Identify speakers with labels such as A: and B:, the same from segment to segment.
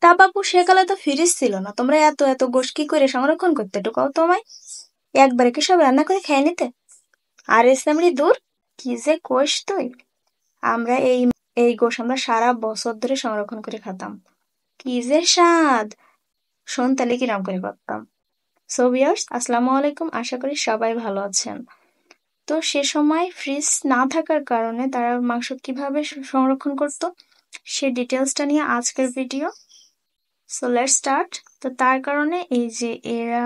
A: তা বাপু সেকালে তো ফ্রিজ ছিল না, তোমরা এত এত গোশ কি করে সংরক্ষণ করতে একটু কও তোমায়? একবারে কি সব রান্না করে খেয়ে নিতে? আর এসএমডি দূর, কি যে কোষ তুই! আমরা এই গোশ আমরা সারা বছর ধরে সংরক্ষণ করে খেতাম। কি যে স্বাদ! শোন তাহলে কিরম করে করতাম। সো ভিউয়ার্স, আসসালামু আলাইকুম, আশা করি সবাই ভালো আছেন। তো সে সময় ফ্রিজ না থাকার কারণে তারা মাংস কিভাবে সংরক্ষণ করত, সে ডিটেলসটা নিয়ে আজকের ভিডিও। So let's start. তো তার কারণে এই যে এরা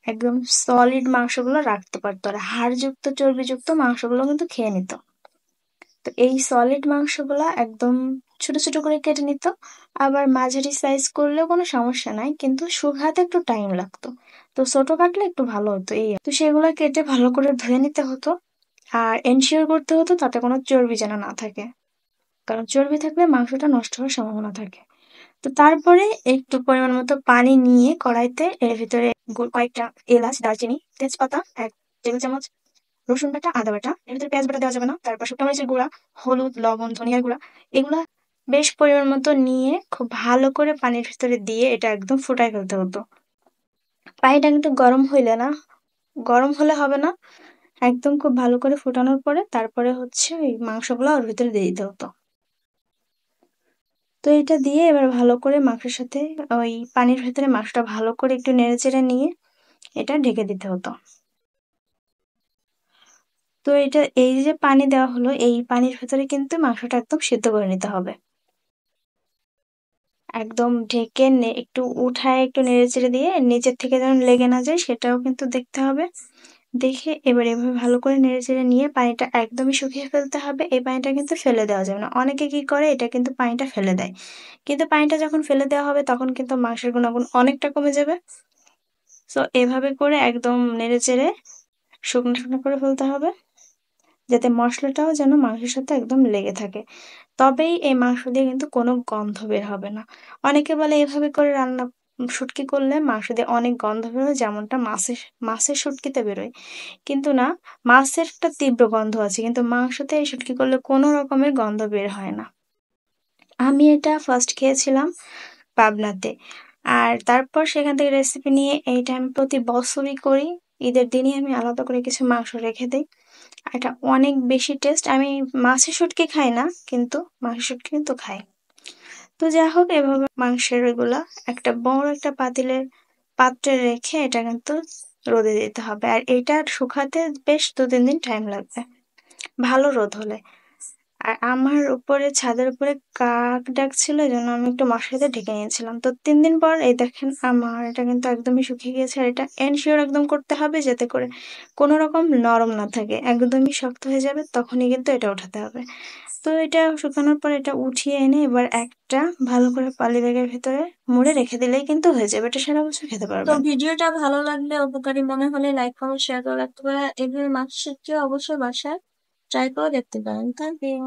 A: একদম সলিড মাংসগুলো রাখতে পারতো, আর হাড়যুক্ত চর্বিযুক্ত মাংসগুলো কিন্তু খেয়ে নিত। তো এই সলিড মাংসগুলা একদম ছোট ছোট করে কেটে নিত। আবার মাঝারি সাইজ করলেও কোনো সমস্যা নাই, কিন্তু শুকাতে একটু টাইম লাগতো। তো ছোট কাটলে একটু ভালো হতো এই আর। তো সেগুলো কেটে ভালো করে ধুয়ে নিতে হতো। আর এনশিওর করতে হতো তাতে কোনো চর্বি যেন না থাকে, কারণ চর্বি থাকলে মাংসটা নষ্ট হওয়ার সম্ভাবনা থাকে। তো তারপরে একটু পরিমাণ মতো পানি নিয়ে কড়াইতে এর ভিতরে কয়েকটা এলাচ, দারচিনি, তেজপাতা, 1 টেবিল চামচ রসুন বাটা, আদা বাটা, এর ভিতরে পেঁয়াজ বাটা দেওয়া যাবে না, তারপর শুকনো মরিচের গুঁড়া, হলুদ, লবণ, ধনিয়ার গুঁড়া, এগুলা বেশ পরিমাণ মতো নিয়ে খুব ভালো করে পানির ভিতরে দিয়ে এটা একদম ফুটাই ফেলতে হতো। পানিটা কিন্তু গরম হইলে না, গরম হলে হবে না, একদম খুব ভালো করে ফুটানোর পরে তারপরে হচ্ছে ওই মাংসগুলো ওর ভিতরে দিয়ে দিতে হতো। তো এটা দিয়ে এবার ভালো করে মাংসের সাথে ওই পানির ভেতরে মাংসটা ভালো করে একটু নেড়েচেড়ে নিয়ে এটা ঢেকে দিতে হতো। তো এটা এই যে পানি দেওয়া হলো, এই পানির ভেতরে কিন্তু মাংসটা একদম সিদ্ধ করে নিতে হবে। একদম ঢেকে একটু উঠায় একটু নেড়েচেড়ে দিয়ে নিচের থেকে যেন লেগে না যায় সেটাও কিন্তু দেখতে হবে। দেখে এবার এভাবে ভালো করে নেড়েচেড়ে নিয়ে পানিটা একদমই শুকিয়ে ফেলতে হবে। এই পানিটা কিন্তু ফেলে দেওয়া যাবে না। অনেকে কি করে এটা কিন্তু পানিটা ফেলে দেয়। কিন্তু পানিটা যখন ফেলে দেওয়া হবে তখন কিন্তু মাংসের গুণাগুণ অনেকটা কমে যাবে। সো এভাবে করে একদম নেড়েচেড়ে শুকনো শুকনো করে ফেলতে হবে, যাতে মশলাটাও যেন মাংসের সাথে একদম লেগে থাকে। তবেই এই মাংস দিয়ে কিন্তু কোনো গন্ধ বের হবে না। অনেকে বলে এভাবে করে রান্না শুটকি করলে মাংস দিয়ে অনেক গন্ধ বেরোয়, যেমনটা মাছের মাছের শুটকিতে বেরোয়। কিন্তু না, মাছের একটা তীব্র গন্ধ আছে, কিন্তু মাংসতে এই শুটকি করলে কোনো রকমের গন্ধ বের হয় না। আমি এটা ফার্স্ট খেয়েছিলাম পাবনাতে। আর তারপর সেখান থেকে রেসিপি নিয়ে এইটা আমি প্রতি বছরই করি। ঈদের দিনই আমি আলাদা করে কিছু মাংস রেখে দিই। আর এটা অনেক বেশি টেস্ট। আমি মাছের শুটকি খাই না, কিন্তু মাংসের শুটকি কিন্তু খাই। তো যাই হোক, এভাবে মাংসের ওইগুলা একটা বড় একটা পাত্রে রেখে এটা কিন্তু রোদে দিতে হবে। আর এটা শুকাতে বেশ 2-3 দিন টাইম লাগবে, ভালো রোদ হলে। আর আমার উপরে ছাদের উপরে কাক ডাকছিল, এই জন্য আমি একটু মশারি দিয়ে ঢেকে নিয়েছিলাম। তো 3 দিন পর এই দেখেন আমার এটা কিন্তু একদমই শুকিয়ে গিয়েছে। আর এটা এনশিওর একদম করতে হবে যাতে করে কোনো রকম নরম না থাকে, একদমই শক্ত হয়ে যাবে তখনই কিন্তু এটা উঠাতে হবে। তো এটা শুকানোর পর এটা উঠিয়ে এনে এবার একটা ভালো করে পলি ব্যাগের ভিতরে মুড়ে রেখে দিলেই কিন্তু হয়ে যাবে, এটা সারা বছর খেতে
B: তো
A: পারবেন।
B: ভিডিওটা ভালো লাগলে, উপকারী মনে হলে লাইক, কমেন্ট, শেয়ার করে রাখতে পারেন। এগুলো মাছ শিখিয়ে অবশ্যই বাসায় ট্রাই করে দেখতে পারেন। Thank you.